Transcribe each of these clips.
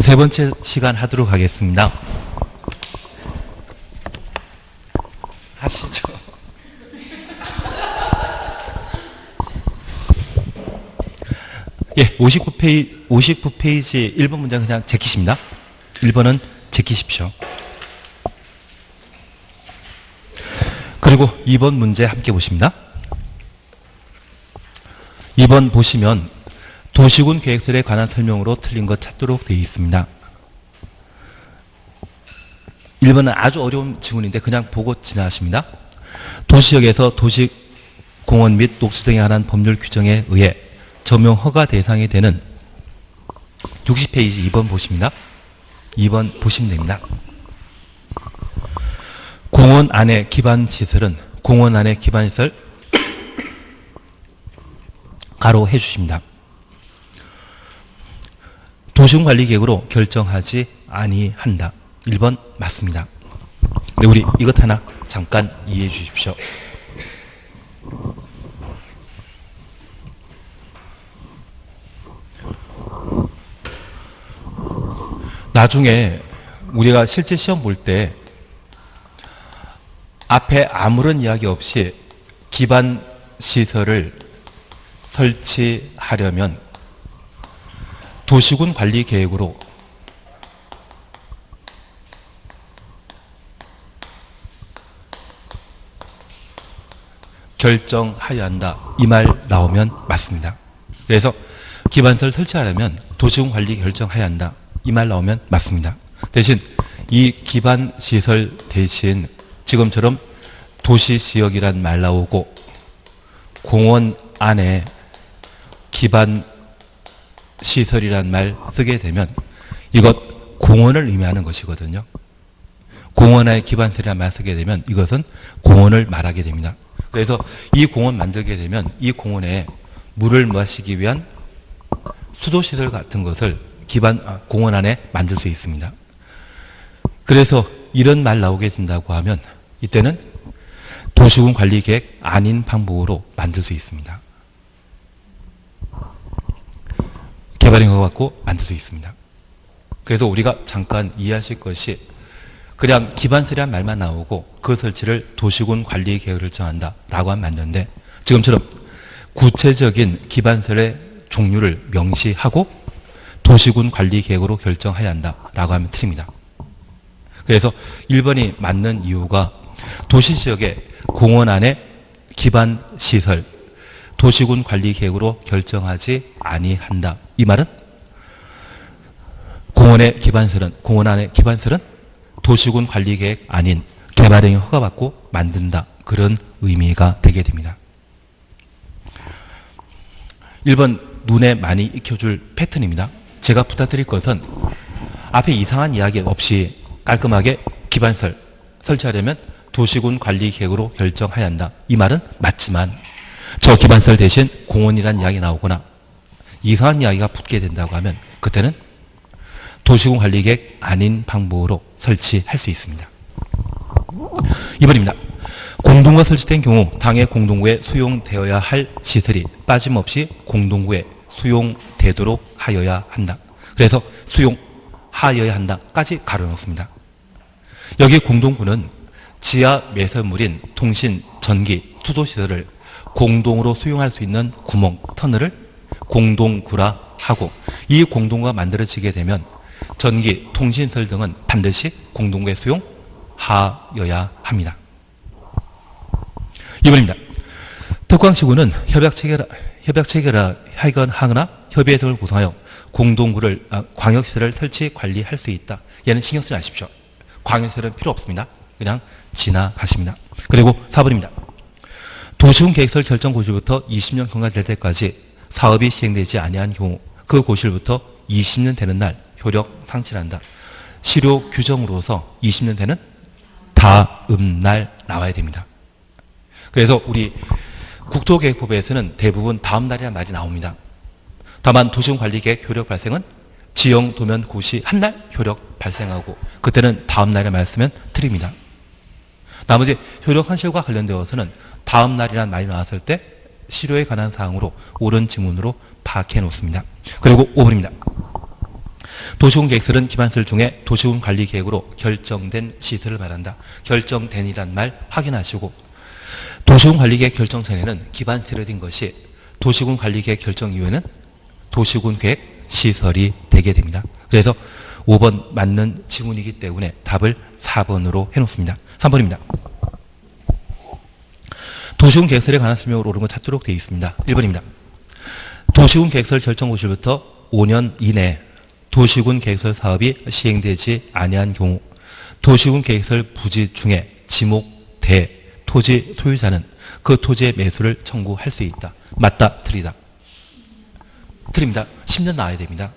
세 번째 시간 하도록 하겠습니다. 하시죠. 예, 59페이지 1번 문장 그냥 제끼십니다. 1번은 제끼십시오. 그리고 2번 문제 함께 보십니다. 2번 보시면 도시군 계획설에 관한 설명으로 틀린 것 찾도록 되어 있습니다. 1번은 아주 어려운 지문인데 그냥 보고 지나가십니다. 도시역에서 도시공원 및 녹지 등에 관한 법률 규정에 의해 점용 허가 대상이 되는 60페이지 2번 보십니다. 2번 보시면 됩니다. 공원 안의 기반시설은 공원 안의 기반시설 가로 해주십니다. 도시군관리계획으로 결정하지 아니한다. 1번 맞습니다. 네, 우리 이것 하나 잠깐 이해해 주십시오. 나중에 우리가 실제 시험 볼 때 앞에 아무런 이야기 없이 기반 시설을 설치하려면 도시군 관리 계획으로 결정하여야 한다. 이 말 나오면 맞습니다. 그래서 기반시설 설치하려면 도시군 관리 결정해야 한다. 이 말 나오면 맞습니다. 대신 이 기반시설 대신 지금처럼 도시지역이란 말 나오고 공원 안에 기반시설이란 말 쓰게 되면 이것 공원을 의미하는 것이거든요. 공원 안에 기반시설이란 말 쓰게 되면 이것은 공원을 말하게 됩니다. 그래서 이 공원 만들게 되면 이 공원에 물을 마시기 위한 수도시설 같은 것을 공원 안에 만들 수 있습니다. 그래서 이런 말 나오게 된다고 하면 이때는 도시군 관리 계획 아닌 방법으로 만들 수 있습니다. 개발인 것 같고 만들 수 있습니다. 그래서 우리가 잠깐 이해하실 것이 그냥 기반시설이란 말만 나오고 그 설치를 도시군 관리 계획을 정한다라고 하면 맞는데 지금처럼 구체적인 기반시설의 종류를 명시하고 도시군 관리 계획으로 결정해야 한다라고 하면 틀립니다. 그래서 1번이 맞는 이유가 도시지역의 공원 안에 기반시설 도시군 관리 계획으로 결정하지 아니한다. 이 말은 공원 안의 기반시설은 도시군 관리 계획 아닌 개발행위 허가받고 만든다. 그런 의미가 되게 됩니다. 1번 눈에 많이 익혀줄 패턴입니다. 제가 부탁드릴 것은 앞에 이상한 이야기 없이 깔끔하게 기반시설 설치하려면 도시군 관리 계획으로 결정해야 한다. 이 말은 맞지만 저 기반시설 대신 공원이라는 이야기 나오거나 이상한 이야기가 붙게 된다고 하면 그때는 도시군 관리 계획 아닌 방법으로 설치할 수 있습니다. 2번입니다. 공동구가 설치된 경우 당해 공동구에 수용되어야 할 시설이 빠짐없이 공동구에 수용되도록 하여야 한다. 그래서 수용하여야 한다까지 가로넣습니다. 여기 공동구는 지하 매설물인 통신, 전기, 수도시설을 공동으로 수용할 수 있는 구멍, 터널을 공동구라 하고 이 공동구가 만들어지게 되면 전기, 통신시설 등은 반드시 공동구에 수용하여야 합니다. 2번입니다. 특광시구는 협약체계라 하거나 협의회 등을 구성하여 공동구를 광역시설을 설치 관리할 수 있다. 얘는 신경 쓰지 마십시오. 광역시설은 필요 없습니다. 그냥 지나가십니다. 그리고 4번입니다. 도시군 계획설 결정 고시부터 20년 경과될 때까지 사업이 시행되지 아니한 경우 그 고시부터 20년 되는 날 효력 상실한다. 실효 규정으로서 20년 되는 다음 날 나와야 됩니다. 그래서 우리 국토계획법에서는 대부분 다음 날이라는 말이 나옵니다. 다만 도시군관리계획 효력 발생은 지형 도면 고시 한 날 효력 발생하고 그때는 다음 날에 말쓰면 틀립니다. 나머지 효력 상실과 관련되어서는 다음 날이라는 말이 나왔을 때 실효에 관한 사항으로 옳은 지문으로 파악해 놓습니다. 그리고 5번입니다. 도시군 계획설은 기반설 중에 도시군 관리 계획으로 결정된 시설을 말한다. 결정된이란 말 확인하시고, 도시군 관리 계획 결정 전에는 기반설이 된 것이 도시군 관리 계획 결정 이후에는 도시군 계획 시설이 되게 됩니다. 그래서 5번 맞는 지문이기 때문에 답을 4번으로 해놓습니다. 3번입니다. 도시군 계획설에 관한 설명으로 옳은 거 찾도록 되어 있습니다. 1번입니다. 도시군 계획설 결정고시부터 5년 이내 도시군 계획설 사업이 시행되지 아니한 경우 도시군 계획설 부지 중에 지목대 토지 소유자는 그 토지의 매수를 청구할 수 있다. 맞다, 틀리다. 틀립니다. 10년 나와야 됩니다.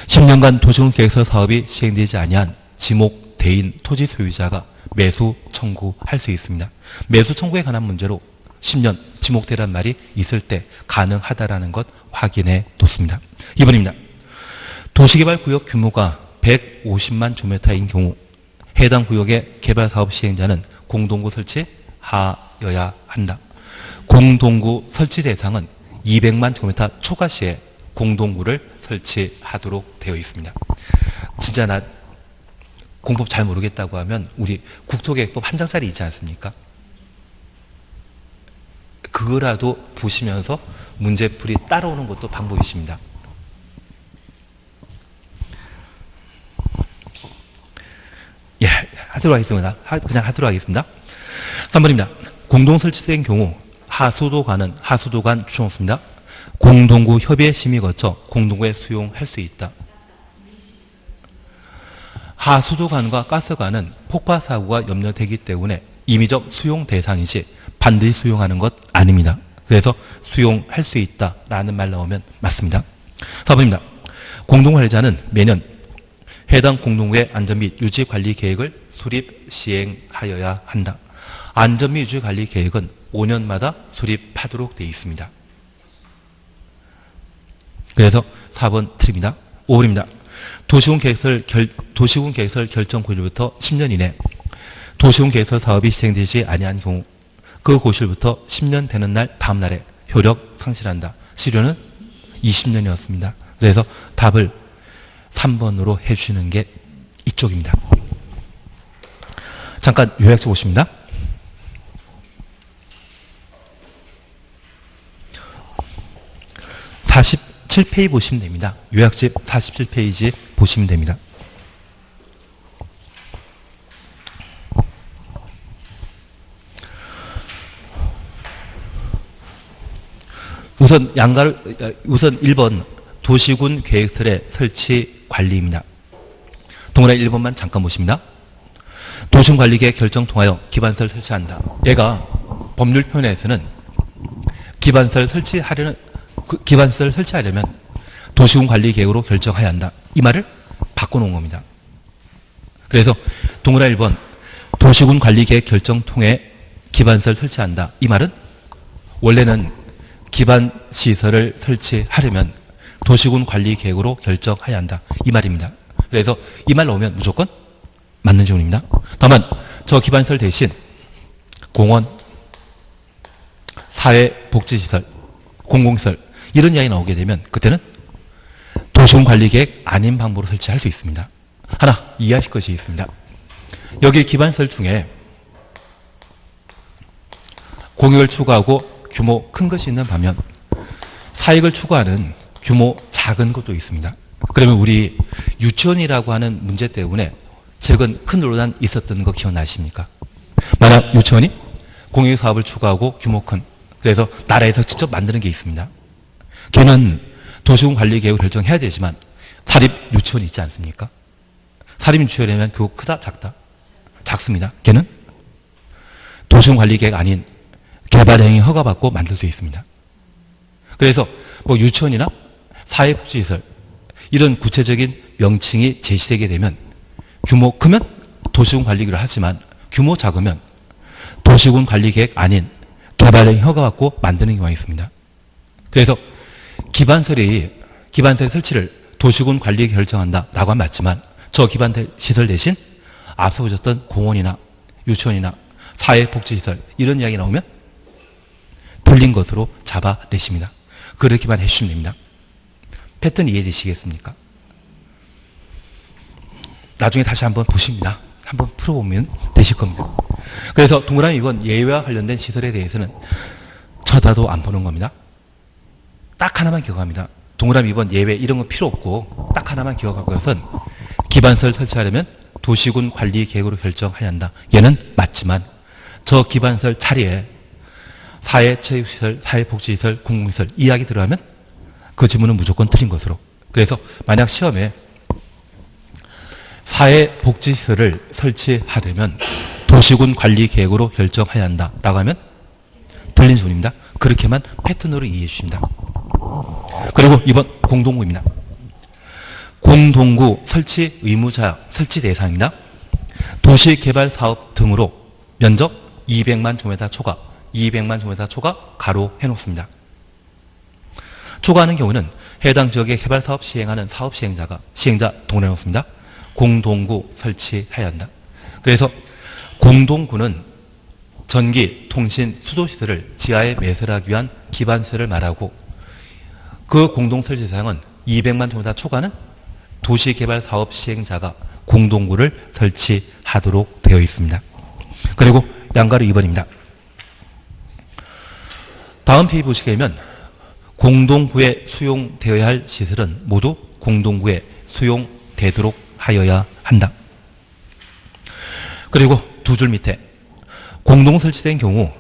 10년간 도시군 계획설 사업이 시행되지 아니한 지목대인 토지 소유자가 매수 청구할 수 있습니다. 매수 청구에 관한 문제로 10년 지목대란 말이 있을 때 가능하다라는 것 확인해 뒀습니다. 2번입니다. 도시개발구역 규모가 150만 제곱미터인 경우 해당 구역의 개발사업 시행자는 공동구 설치하여야 한다. 공동구 설치 대상은 200만 제곱미터 초과 시에 공동구를 설치하도록 되어 있습니다. 진짜 나 공법 잘 모르겠다고 하면 우리 국토계획법 한 장짜리 있지 않습니까? 그거라도 보시면서 문제풀이 따라오는 것도 방법이십니다. 예, 하도록 하겠습니다. 그냥 하도록 하겠습니다. 3번입니다. 공동 설치된 경우 하수도관은 하수도관 추천없습니다. 공동구 협의 심의 거쳐 공동구에 수용할 수 있다. 하수도관과 가스관은 폭파 사고가 염려되기 때문에 임의적 수용 대상이지 반드시 수용하는 것 아닙니다. 그래서 수용할 수 있다라는 말 나오면 맞습니다. 4번입니다. 공동관리자는 매년 해당 공동구의 안전 및 유지 관리 계획을 수립 시행하여야 한다. 안전 및 유지 관리 계획은 5년마다 수립하도록 되어 있습니다. 그래서 4번 틀립니다. 5번입니다. 도시군 계획설 결정 고시부터 10년 이내 도시군 계획설 사업이 시행되지 아니한 경우 그 고시부터 10년 되는 날 다음 날에 효력 상실한다. 실효는 20년이었습니다. 그래서 답을 3번으로 해주시는 게 이쪽입니다. 잠깐 요약해 보십니다. (47) 47페이지 보시면 됩니다. 요약집 47페이지 보시면 됩니다. 우선 1번 도시군 계획설의 설치 관리입니다. 동그라미 1번만 잠깐 보십니다. 도시군 관리계획 결정 통하여 기반설 설치한다. 얘가 법률 표현에서는 기반설 설치하려면 도시군 관리계획으로 결정해야 한다. 이 말을 바꿔놓은 겁니다. 그래서 동그라미 1번 도시군 관리계획 결정 통해 기반설 설치한다. 이 말은 원래는 기반시설을 설치하려면 도시군 관리계획으로 결정해야 한다. 이 말입니다. 그래서 이 말 나오면 무조건 맞는 질문입니다. 다만 저 기반시설 대신 공원, 사회복지시설, 공공시설 이런 이야기 나오게 되면 그때는 도시군 관리계획 아닌 방법으로 설치할 수 있습니다. 하나 이해하실 것이 있습니다. 여기 기반시설 중에 공익을 추구하고 규모 큰 것이 있는 반면 사익을 추구하는 규모 작은 것도 있습니다. 그러면 우리 유치원이라고 하는 문제 때문에 최근 큰 논란 있었던 거 기억나십니까? 만약 유치원이 공익 사업을 추구하고 규모 큰 그래서 나라에서 직접 만드는 게 있습니다. 걔는 도시군 관리계획을 결정해야 되지만 사립 유치원이 있지 않습니까? 사립 유치원이면 그거 크다 작다? 작습니다. 걔는 도시군 관리계획 아닌 개발행위 허가받고 만들 수 있습니다. 그래서 뭐 유치원이나 사회복지시설 이런 구체적인 명칭이 제시되게 되면 규모 크면 도시군 관리계획을 하지만 규모 작으면 도시군 관리계획 아닌 개발행위 허가받고 만드는 경우가 있습니다. 그래서 기반설 설치를 도시군 관리계획 결정한다라고 하면 맞지만 저 기반시설 대신 앞서 보셨던 공원이나 유치원이나 사회복지시설 이런 이야기 나오면 틀린 것으로 잡아내십니다. 그렇게만 해주시면 됩니다. 패턴 이해되시겠습니까? 나중에 다시 한번 보십니다. 한번 풀어보면 되실 겁니다. 그래서 동그라미 2번 예외와 관련된 시설에 대해서는 쳐다도 안 보는 겁니다. 딱 하나만 기억합니다. 동그라미 2번 예외 이런 건 필요 없고 딱 하나만 기억할 것은 기반시설 설치하려면 도시군 관리 계획으로 결정해야 한다. 얘는 맞지만 저 기반시설 자리에 사회체육시설, 사회복지시설, 공공시설 이야기 들어가면 그 지문은 무조건 틀린 것으로. 그래서 만약 시험에 사회복지시설을 설치하려면 도시군 관리 계획으로 결정해야 한다라고 하면 틀린 지문입니다. 그렇게만 패턴으로 이해해 주십니다. 그리고 2번 공동구입니다. 공동구 설치 의무자 설치 대상입니다. 도시개발사업 등으로 면적 200만 제곱미터 초과, 200만 제곱미터 초과 가로 해놓습니다. 초과하는 경우는 해당 지역의 개발사업 시행하는 사업 시행자 동원해 놓습니다. 공동구 설치해야 한다. 그래서 공동구는 전기, 통신, 수도시설을 지하에 매설하기 위한 기반시설을 말하고 그 공동설치 대상은 200만 제곱미터 초과는 도시개발사업 시행자가 공동구를 설치하도록 되어 있습니다. 그리고 양가로 2번입니다. 다음 페이지 보시게 되면 공동구에 수용되어야 할 시설은 모두 공동구에 수용되도록 하여야 한다. 그리고 두 줄 밑에 공동 설치된 경우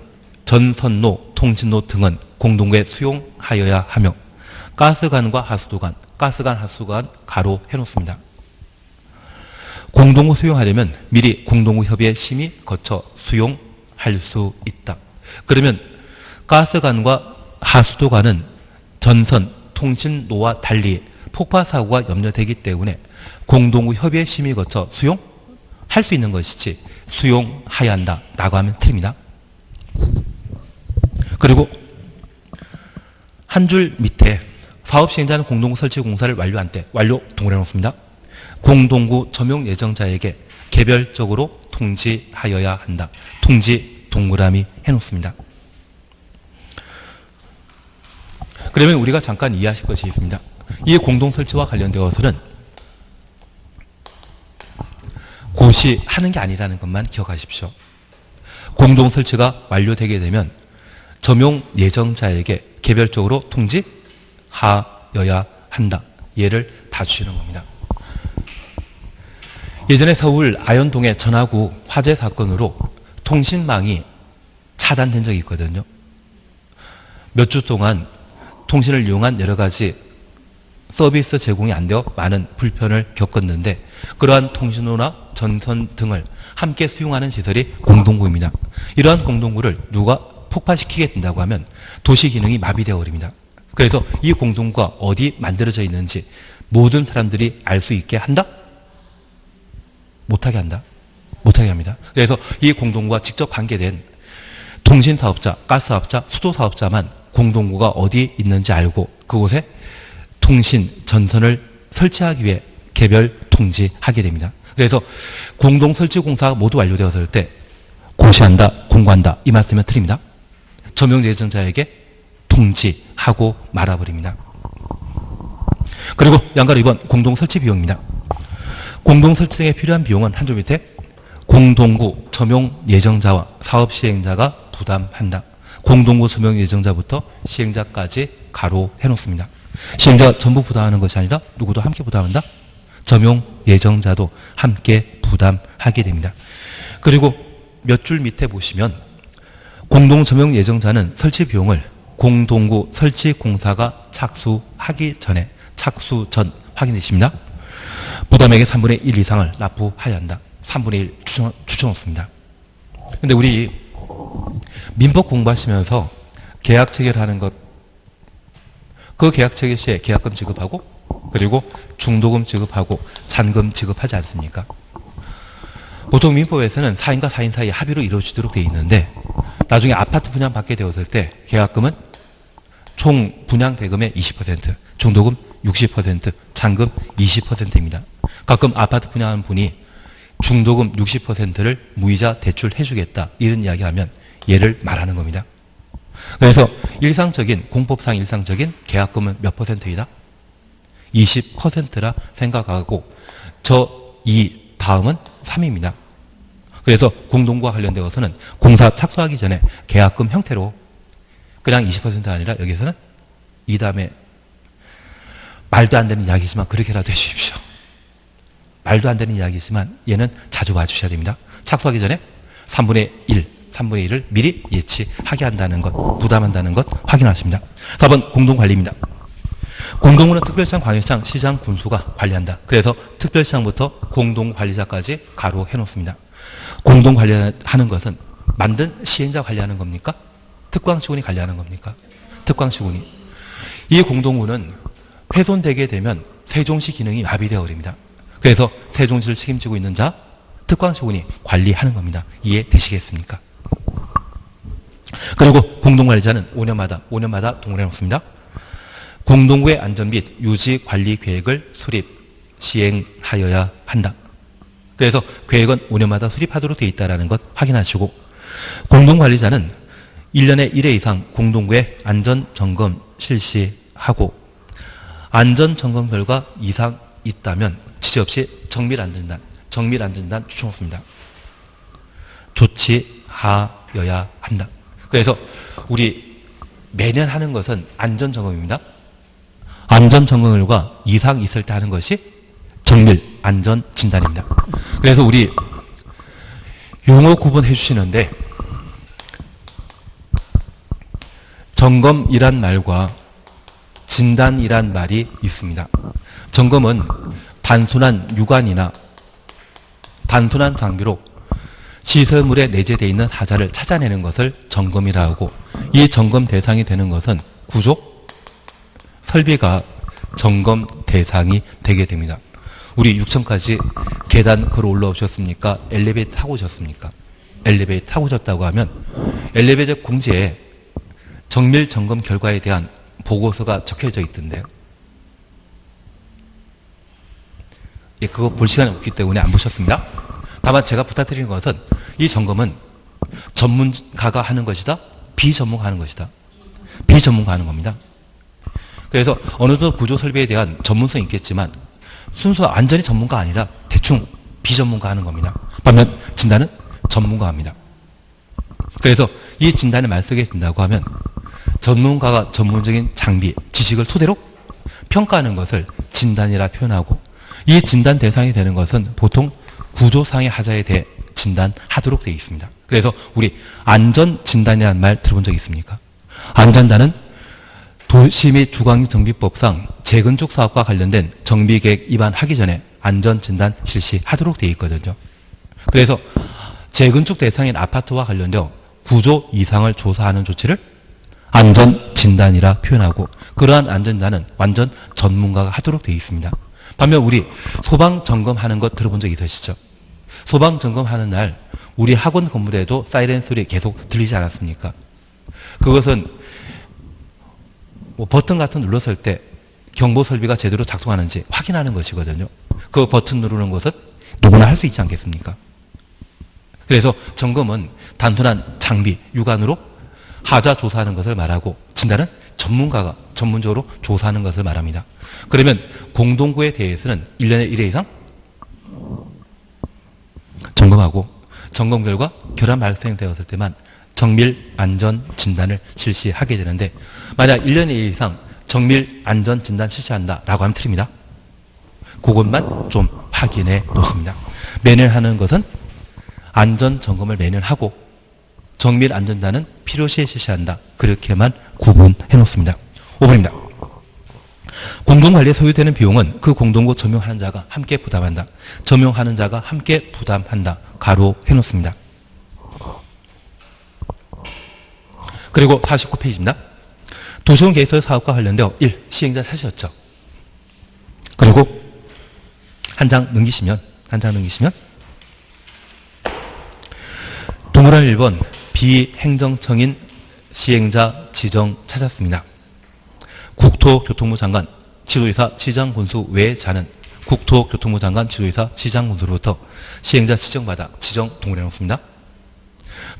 전선로, 통신로 등은 공동구에 수용하여야 하며 가스관과 하수도관, 가스관, 하수관 가로 해놓습니다. 공동구 수용하려면 미리 공동구 협의회 심의 거쳐 수용할 수 있다. 그러면 가스관과 하수도관은 전선, 통신로와 달리 폭파사고가 염려되기 때문에 공동구 협의회 심의 거쳐 수용할 수 있는 것이지 수용해야 한다라고 하면 틀립니다. 그리고 한 줄 밑에 사업 시행자는 공동구 설치 공사를 완료한 때 완료 동그래 놓습니다. 공동구 점용 예정자에게 개별적으로 통지하여야 한다. 통지 동그라미 해놓습니다. 그러면 우리가 잠깐 이해하실 것이 있습니다. 이 공동 설치와 관련되어서는 고시하는 게 아니라는 것만 기억하십시오. 공동 설치가 완료되게 되면 점용 예정자에게 개별적으로 통지하여야 한다. 얘를 봐주시는 겁니다. 예전에 서울 아현동의 전화구 화재 사건으로 통신망이 차단된 적이 있거든요. 몇 주 동안 통신을 이용한 여러 가지 서비스 제공이 안 되어 많은 불편을 겪었는데 그러한 통신로나 전선 등을 함께 수용하는 시설이 공동구입니다. 이러한 공동구를 누가 폭파시키게 된다고 하면 도시 기능이 마비되어 버립니다. 그래서 이 공동구가 어디 만들어져 있는지 모든 사람들이 알 수 있게 한다? 못하게 한다? 못하게 합니다. 그래서 이 공동구와 직접 관계된 통신사업자, 가스사업자, 수도사업자만 공동구가 어디 있는지 알고 그곳에 통신, 전선을 설치하기 위해 개별 통지하게 됩니다. 그래서 공동 설치 공사가 모두 완료되었을 때 고시한다, 공고한다 이 말씀은 틀립니다. 점용 예정자에게 통지하고 말아버립니다. 그리고 양가로 2번 공동 설치 비용입니다. 공동 설치 등에 필요한 비용은 한 줄 밑에 공동구 점용 예정자와 사업 시행자가 부담한다. 공동구 점용 예정자부터 시행자까지 가로 해놓습니다. 시행자가 전부 부담하는 것이 아니라 누구도 함께 부담한다? 점용 예정자도 함께 부담하게 됩니다. 그리고 몇 줄 밑에 보시면 공동 점용 예정자는 설치 비용을 공동구 설치 공사가 착수하기 전에 착수 전 확인해 주십니다. 부담액의 3분의 1 이상을 납부해야 한다. 3분의 1 추천없습니다. 근데 우리 민법 공부하시면서 계약 체결하는 것, 그 계약 체결 시에 계약금 지급하고 그리고 중도금 지급하고 잔금 지급하지 않습니까? 보통 민법에서는 4인과 4인 사이 합의로 이루어지도록 되어 있는데 나중에 아파트 분양받게 되었을 때 계약금은 총 분양 대금의 20%, 중도금 60%, 잔금 20%입니다. 가끔 아파트 분양하는 분이 중도금 60%를 무이자 대출해 주겠다 이런 이야기하면 얘를 말하는 겁니다. 그래서 공법상 일상적인 계약금은 몇 %이다? 20%라 생각하고 이 다음은 3입니다. 그래서 공동구와 관련되어서는 공사 착수하기 전에 계약금 형태로 그냥 20%가 아니라 여기서는 이 다음에 말도 안 되는 이야기지만 그렇게라도 해주십시오. 말도 안 되는 이야기지만 얘는 자주 봐주셔야 됩니다. 착수하기 전에 3분의 1을 미리 예치하게 한다는 것, 부담한다는 것 확인하십니다. 4번 공동관리입니다. 공동구는 특별시장, 광역시장, 시장, 군수가 관리한다. 그래서 특별시장부터 공동관리자까지 가로 해놓습니다. 공동관리하는 것은 만든 시행자 관리하는 겁니까? 특광시군이 관리하는 겁니까? 특광시군이. 이 공동구는 훼손되게 되면 세종시 기능이 마비되어 버립니다. 그래서 세종시를 책임지고 있는 자, 특광시군이 관리하는 겁니다. 이해되시겠습니까? 그리고 공동관리자는 5년마다 동원해 놓습니다. 공동구의 안전 및 유지 관리 계획을 수립, 시행하여야 한다. 그래서 계획은 5년마다 수립하도록 되어 있다는 것 확인하시고, 공동관리자는 1년에 1회 이상 공동구의 안전점검 실시하고 안전점검 결과 이상 있다면 지체없이 정밀안전단 추천했습니다. 조치하여야 한다. 그래서 우리 매년 하는 것은 안전점검입니다. 안전점검 결과 이상 있을 때 하는 것이 정밀안전진단입니다. 그래서 우리 용어 구분해 주시는데 점검이란 말과 진단이란 말이 있습니다. 점검은 단순한 육안이나 단순한 장비로 시설물에 내재되어 있는 하자를 찾아내는 것을 점검이라 하고, 이 점검 대상이 되는 것은 구조, 설비가 점검 대상이 되게 됩니다. 우리 6층까지 계단 걸어 올라오셨습니까? 엘리베이터 타고 오셨습니까? 엘리베이터 타고 오셨다고 하면 엘리베이터 공지에 정밀 점검 결과에 대한 보고서가 적혀져 있던데요. 예, 그거 볼 시간이 없기 때문에 안 보셨습니다. 다만 제가 부탁드리는 것은 이 점검은 전문가가 하는 것이다, 비전문가 하는 것이다. 비전문가 하는 겁니다. 그래서 어느 정도 구조 설비에 대한 전문성이 있겠지만 순수 완전히 전문가 아니라 대충 비전문가 하는 겁니다. 반면 진단은 전문가 합니다. 그래서 이 진단에 말쓰게 된다고 하면 전문가가 전문적인 장비, 지식을 토대로 평가하는 것을 진단이라 표현하고, 이 진단 대상이 되는 것은 보통 구조상의 하자에 대해 진단하도록 되어 있습니다. 그래서 우리 안전진단이라는 말 들어본 적 있습니까? 안전단은 도시 및 주거정비법상 재건축 사업과 관련된 정비계획 위반하기 전에 안전진단 실시하도록 되어 있거든요. 그래서 재건축 대상인 아파트와 관련되어 구조 이상을 조사하는 조치를 안전진단이라 표현하고, 그러한 안전진단은 완전 전문가가 하도록 되어 있습니다. 반면 우리 소방점검하는 것 들어본 적 있으시죠? 소방점검하는 날 우리 학원 건물에도 사이렌 소리 계속 들리지 않았습니까? 그것은 뭐 버튼 같은 눌렀을 때 경보 설비가 제대로 작동하는지 확인하는 것이거든요. 그 버튼 누르는 것은 누구나 할 수 있지 않겠습니까? 그래서 점검은 단순한 장비, 육안으로 하자 조사하는 것을 말하고, 진단은 전문가가 전문적으로 조사하는 것을 말합니다. 그러면 공동구에 대해서는 1년에 1회 이상 점검하고, 점검 결과 결함 발생되었을 때만 정밀 안전 진단을 실시하게 되는데, 만약 1년에 1회 이상 정밀 안전 진단 실시한다라고 하면 틀립니다. 그것만 좀 확인해 놓습니다. 매년 하는 것은 안전 점검을 매년 하고, 정밀 안전단은 필요시에 실시한다. 그렇게만 구분해 놓습니다. 5번입니다. 공동관리에 소요되는 비용은 그 공동구 점용하는 자가 함께 부담한다. 점용하는 자가 함께 부담한다. 가로 해놓습니다. 그리고 49페이지입니다. 도시군 계획서 사업과 관련되어 1. 시행자 사실였죠. 그리고 한 장 넘기시면 동그라미 1번 비행정청인 시행자 지정 찾았습니다. 국토교통부 장관, 지도이사, 시장군수 외자는 국토교통부 장관, 지도이사, 시장군수로부터 시행자 지정받아 지정 동원해 놓습니다.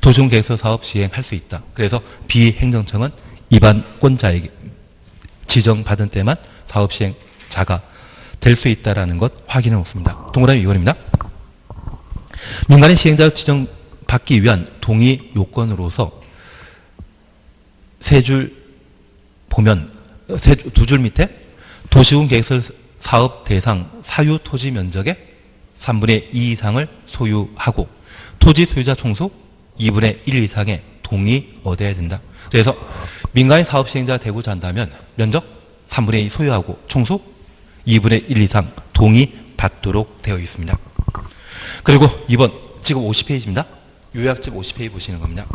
도시군계획서 사업 시행할 수 있다. 그래서 비행정청은 입안권자에게 지정받은 때만 사업 시행자가 될 수 있다는 것 확인해 놓습니다. 동그라미 2번입니다. 민간인 시행자 지정받기 위한 동의 요건으로서 세 줄 보면 두 줄 밑에 도시군 계획설 사업 대상 사유 토지 면적의 3분의 2 이상을 소유하고 토지 소유자 총수 2분의 1 이상의 동의 얻어야 된다. 그래서 민간인 사업 시행자가 되고자 한다면 면적 3분의 2 소유하고 총수 2분의 1 이상 동의 받도록 되어 있습니다. 그리고 2번 지금 50페이지입니다. 요약집 50페이지 보시는 겁니다.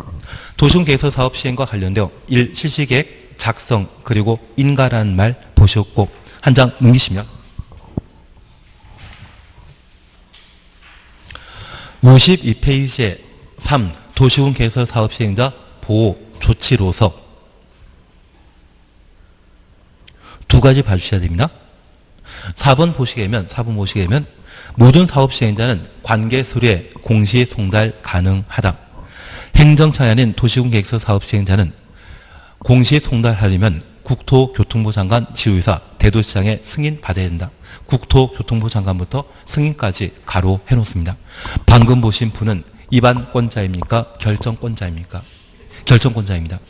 도시군 계획설 사업 시행과 관련되어 1. 실시계획 작성 그리고 인가라는 말 보셨고 한 장 넘기시면 52페이지에 3. 도시군 계획설 사업 시행자 보호 조치로서 두 가지 봐주셔야 됩니다. 4번 보시게 되면 모든 사업 시행자는 관계 서류에 공시 송달 가능하다. 행정처가 아닌 도시군 계획설 사업 시행자는 공시 송달하려면 국토교통부 장관 지휘사 대도시장의 승인 받아야 된다. 국토교통부 장관부터 승인까지 가로 해놓습니다. 방금 보신 분은 입안권자입니까? 결정권자입니까? 결정권자입니다.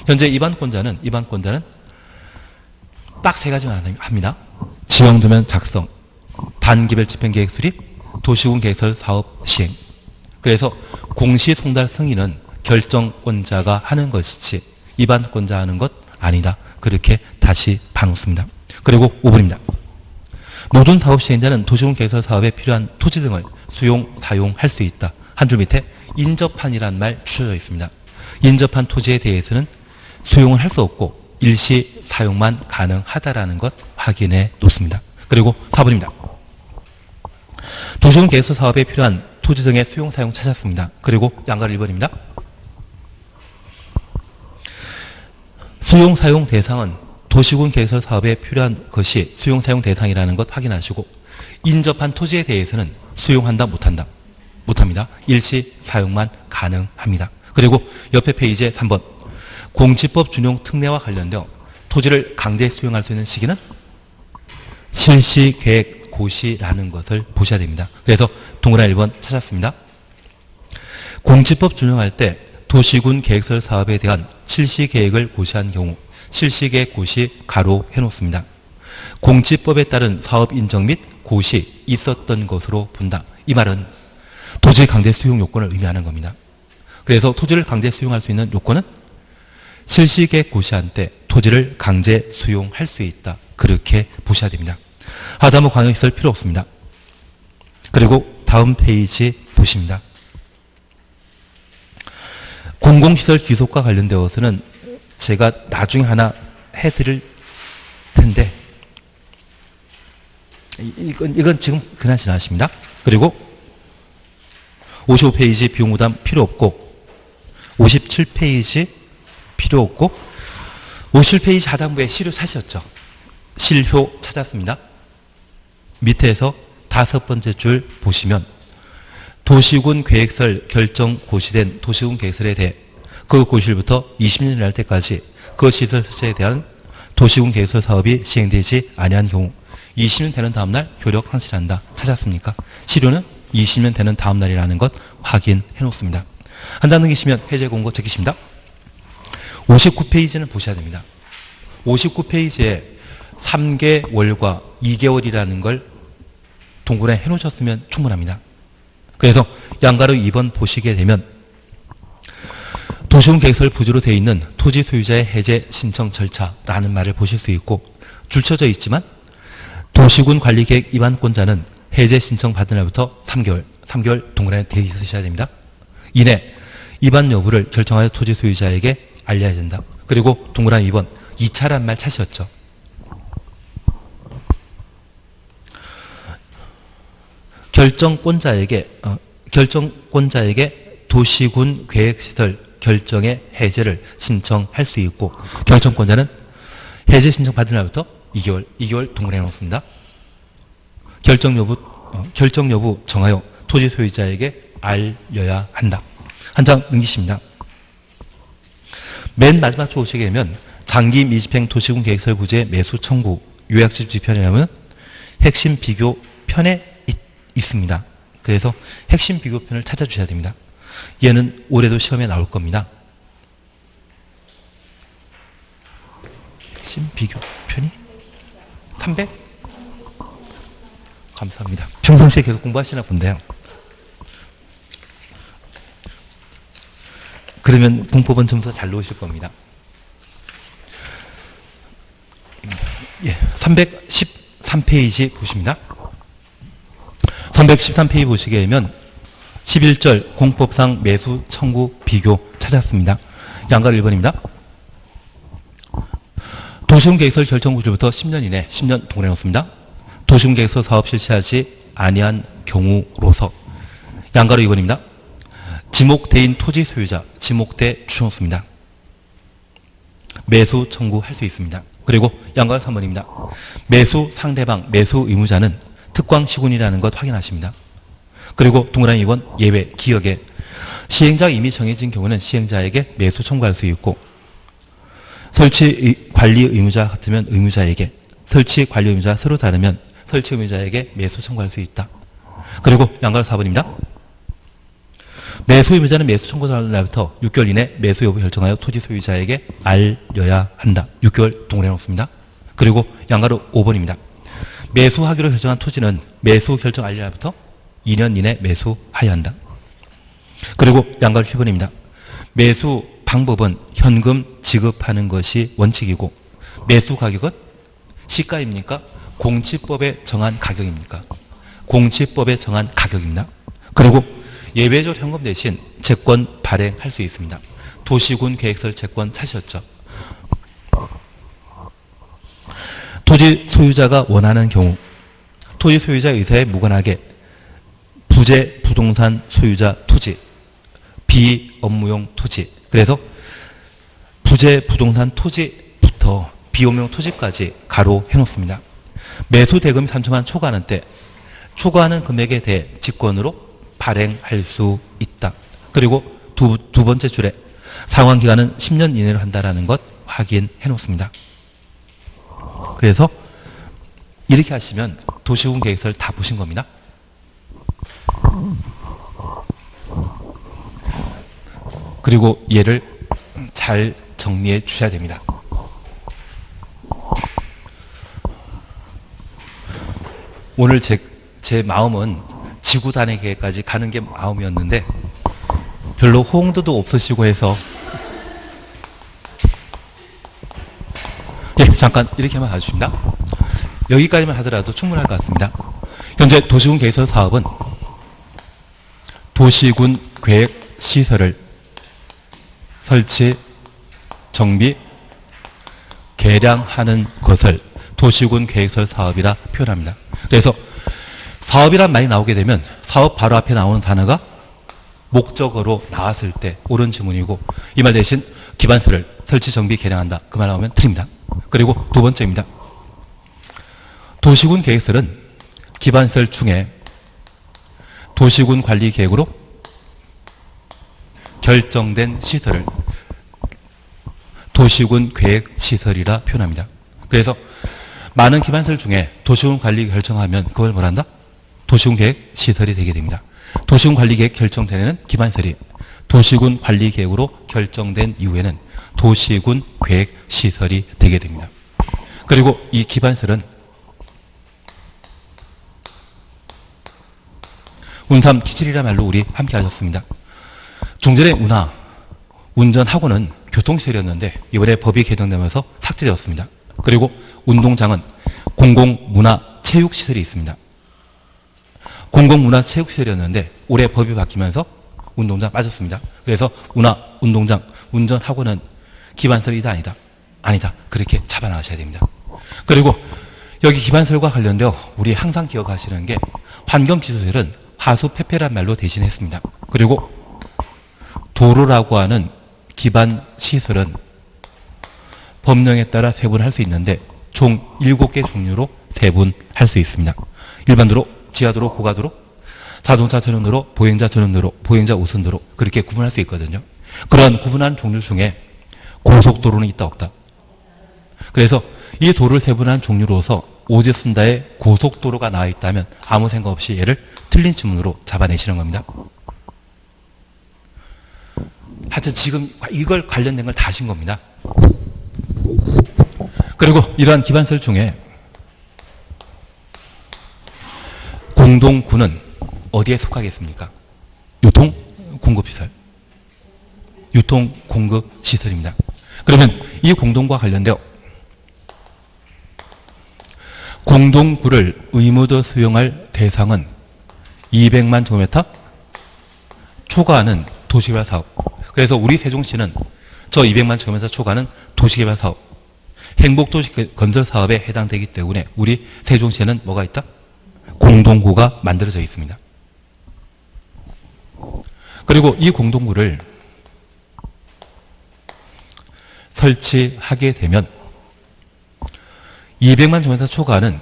현재 입안권자는 딱 세 가지만 합니다. 지형도면 작성, 단기별 집행계획 수립, 도시군 계획설 사업 시행. 그래서 공시 송달 승인은 결정권자가 하는 것이지 입안권자 하는 것 아니다. 그렇게 다시 봐놓습니다. 그리고 5번입니다. 모든 사업 시행자는 도시군 계획설 사업에 필요한 토지 등을 수용, 사용할 수 있다. 한 줄 밑에 인접한이라는 말 주어져 있습니다. 인접한 토지에 대해서는 수용을 할 수 없고 일시 사용만 가능하다라는 것 확인해 놓습니다. 그리고 4번입니다. 도시군 계획설 사업에 필요한 토지 등의 수용, 사용 찾았습니다. 그리고 양가 1번입니다. 수용, 사용 대상은 도시군 계획설 사업에 필요한 것이 수용, 사용 대상이라는 것 확인하시고 인접한 토지에 대해서는 수용한다, 못합니다. 일시 사용만 가능합니다. 그리고 옆에 페이지에 3번 공지법 준용 특례와 관련되어 토지를 강제 수용할 수 있는 시기는 실시계획 고시라는 것을 보셔야 됩니다. 그래서 동그라미 1번 찾았습니다. 공지법 준용할 때 도시군 계획설 사업에 대한 실시계획을 고시한 경우 실시계획 고시 가로 해놓습니다. 공지법에 따른 사업 인정 및 고시 있었던 것으로 본다. 이 말은 토지 강제 수용 요건을 의미하는 겁니다. 그래서 토지를 강제 수용할 수 있는 요건은 실시계획 고시한 때 토지를 강제 수용할 수 있다. 그렇게 보셔야 됩니다. 하다 뭐 광역시 쓸 필요 없습니다. 그리고 다음 페이지 보십니다. 공공시설 기속과 관련되어서는 제가 나중에 하나 해드릴 텐데 이건 지금 그냥 지나십니다. 그리고 55페이지 비용부담 필요 없고 57페이지 필요 없고 57페이지 하단부에 시료 찾으셨죠? 실효 찾았습니다. 밑에서 5번째 줄 보시면 도시군 계획설 결정 고시된 도시군 계획설에 대해 그 고시일부터 20년 날 때까지 그 시설 설치에 대한 도시군 계획설 사업이 시행되지 아니한 경우 20년 되는 다음날 효력 상실한다. 찾았습니까? 시료는 20년 되는 다음날이라는 것 확인해 놓습니다. 한 장 넘기시면 해제 공고 적히십니다. 59페이지는 보셔야 됩니다. 59페이지에 3개월과 2개월이라는 걸 동그라미 해놓으셨으면 충분합니다. 그래서 양가로 2번 보시게 되면 도시군 계획설 부지로 되어 있는 토지 소유자의 해제 신청 절차라는 말을 보실 수 있고 줄쳐져 있지만 도시군 관리계획 입안권자는 해제 신청 받은 날부터 3개월 동그라미 되어 있으셔야 됩니다. 이내 입안 여부를 결정하여 토지 소유자에게 알려야 된다. 그리고 동그라미 2번 2차란 말 찾으셨죠? 결정권자에게 도시군 계획시설 결정의 해제를 신청할 수 있고 결정권자는 해제 신청 받은 날부터 2개월 동그라미 놓습니다. 결정 여부 정하여 토지 소유자에게 알려야 한다. 한 장 넘기십니다. 맨 마지막 쪽 오시게 되면 장기 미집행 도시군 계획설 부지의 매수 청구 요약집 뒤편이라면 핵심 비교 편에 있습니다. 그래서 핵심 비교편을 찾아주셔야 됩니다. 얘는 올해도 시험에 나올 겁니다. 핵심 비교편이 300? 감사합니다. 평상시에 계속 공부하시나 본데요. 그러면 공법은 좀 더 잘 나오실 겁니다. 예, 313페이지 보십니다. 313페이지 보시게 되면 11절 공법상 매수 청구 비교 찾았습니다. 양가 1번입니다. 도시군계획설 결정구조부터 10년 이내 10년 동원해 놓습니다. 도시군계획서 사업 실시하지 아니한 경우로서 양가로 2번입니다. 지목대인 토지 소유자 지목대 주놓습니다. 매수 청구할 수 있습니다. 그리고 양가 3번입니다. 매수 상대방 매수 의무자는 특광 시군이라는 것 확인하십니다. 그리고 동그라미 2번 예외 기억에 시행자가 이미 정해진 경우는 시행자에게 매수 청구할 수 있고 설치 관리 의무자 같으면 의무자에게 설치 관리 의무자가 서로 다르면 설치 의무자에게 매수 청구할 수 있다. 그리고 양가 4번입니다. 매수 의무자는 매수 청구할 날부터 6개월 이내 매수 여부 결정하여 토지 소유자에게 알려야 한다. 6개월 동원해 놓습니다. 그리고 양가로 5번입니다. 매수하기로 결정한 토지는 매수 결정 알려야 날부터 2년 이내 매수하여야 한다. 그리고 양가로 7번입니다. 매수 방법은 현금 지급하는 것이 원칙이고 매수 가격은 시가입니까? 공시법에 정한 가격입니까? 공시법에 정한 가격입니다. 그리고 예외적으로 현금 대신 채권 발행할 수 있습니다. 도시군 계획설 채권 찾으셨죠? 토지 소유자가 원하는 경우 토지 소유자 의사에 무관하게 부재 부동산 소유자 토지 비업무용 토지 그래서 부재 부동산 토지부터 비업무용 토지까지 가로 해놓습니다. 매수 대금이 3천만 초과하는 때 초과하는 금액에 대해 직권으로 발행할 수 있다. 그리고 두 번째 줄에 상환기간은 10년 이내로 한다는 것 확인해 놓습니다. 그래서 이렇게 하시면 도시군 계획서를 다 보신 겁니다. 그리고 얘를 잘 정리해 주셔야 됩니다. 오늘 제 마음은 지구단의 계획까지 가는 게 마음이었는데 별로 호응도도 없으시고 해서 예, 잠깐 이렇게만 봐주십니다. 여기까지만 하더라도 충분할 것 같습니다. 현재 도시군 계획서 사업은 도시군 계획 시설을 설치, 정비, 개량하는 것을 도시군 계획설 사업이라 표현합니다. 그래서 사업이란 말이 나오게 되면 사업 바로 앞에 나오는 단어가 목적어로 나왔을 때 옳은 지문이고 이 말 대신 기반서를 설치, 정비, 개량한다. 그 말 나오면 틀립니다. 그리고 두 번째입니다. 도시군 계획설은 기반설 중에 도시군 관리 계획으로 결정된 시설을 도시군 계획 시설이라 표현합니다. 그래서 많은 기반설 중에 도시군 관리 결정하면 그걸 뭐란다? 도시군 계획 시설이 되게 됩니다. 도시군 관리 계획 결정전에는 기반설이 도시군 관리 계획으로 결정된 이후에는 도시군 계획 시설이 되게 됩니다. 그리고 이 기반설은 운삼 기칠이라 말로 우리 함께 하셨습니다. 종전에 운전학원은 교통시설이었는데 이번에 법이 개정되면서 삭제되었습니다. 그리고 운동장은 공공문화체육시설이 있습니다. 공공문화체육시설이었는데 올해 법이 바뀌면서 운동장 빠졌습니다. 그래서 운동장, 운전학원은 기반설이다 아니다? 아니다. 그렇게 잡아나가셔야 됩니다. 그리고 여기 기반설과 관련되어 우리 항상 기억하시는 게 환경지수설은 하수폐폐란 말로 대신했습니다. 그리고 도로라고 하는 기반시설은 법령에 따라 세분할 수 있는데 총 7개 종류로 세분할 수 있습니다. 일반도로, 지하도로, 고가도로, 자동차 전용도로, 보행자 전용도로, 보행자 우선도로 그렇게 구분할 수 있거든요. 그러한 구분한 종류 중에 고속도로는 있다 없다. 그래서 이 도를 세분한 종류로서 오지순다에 고속도로가 나와 있다면 아무 생각 없이 얘를 틀린 지문으로 잡아내시는 겁니다. 하여튼 지금 이걸 관련된 걸 다 하신 겁니다. 그리고 이러한 기반설 중에 공동구는 어디에 속하겠습니까? 유통공급시설. 유통공급시설입니다. 그러면 이 공동구와 관련되어 공동구를 의무적으로 수용할 대상은 200만 제곱미터 초과하는 도시개발 사업. 그래서 우리 세종시는 저 200만 제곱미터 초과하는 도시개발 사업, 행복도시 건설 사업에 해당되기 때문에 우리 세종시에는 뭐가 있다? 공동구가 만들어져 있습니다. 그리고 이 공동구를 설치하게 되면 200만 제곱미터 초과하는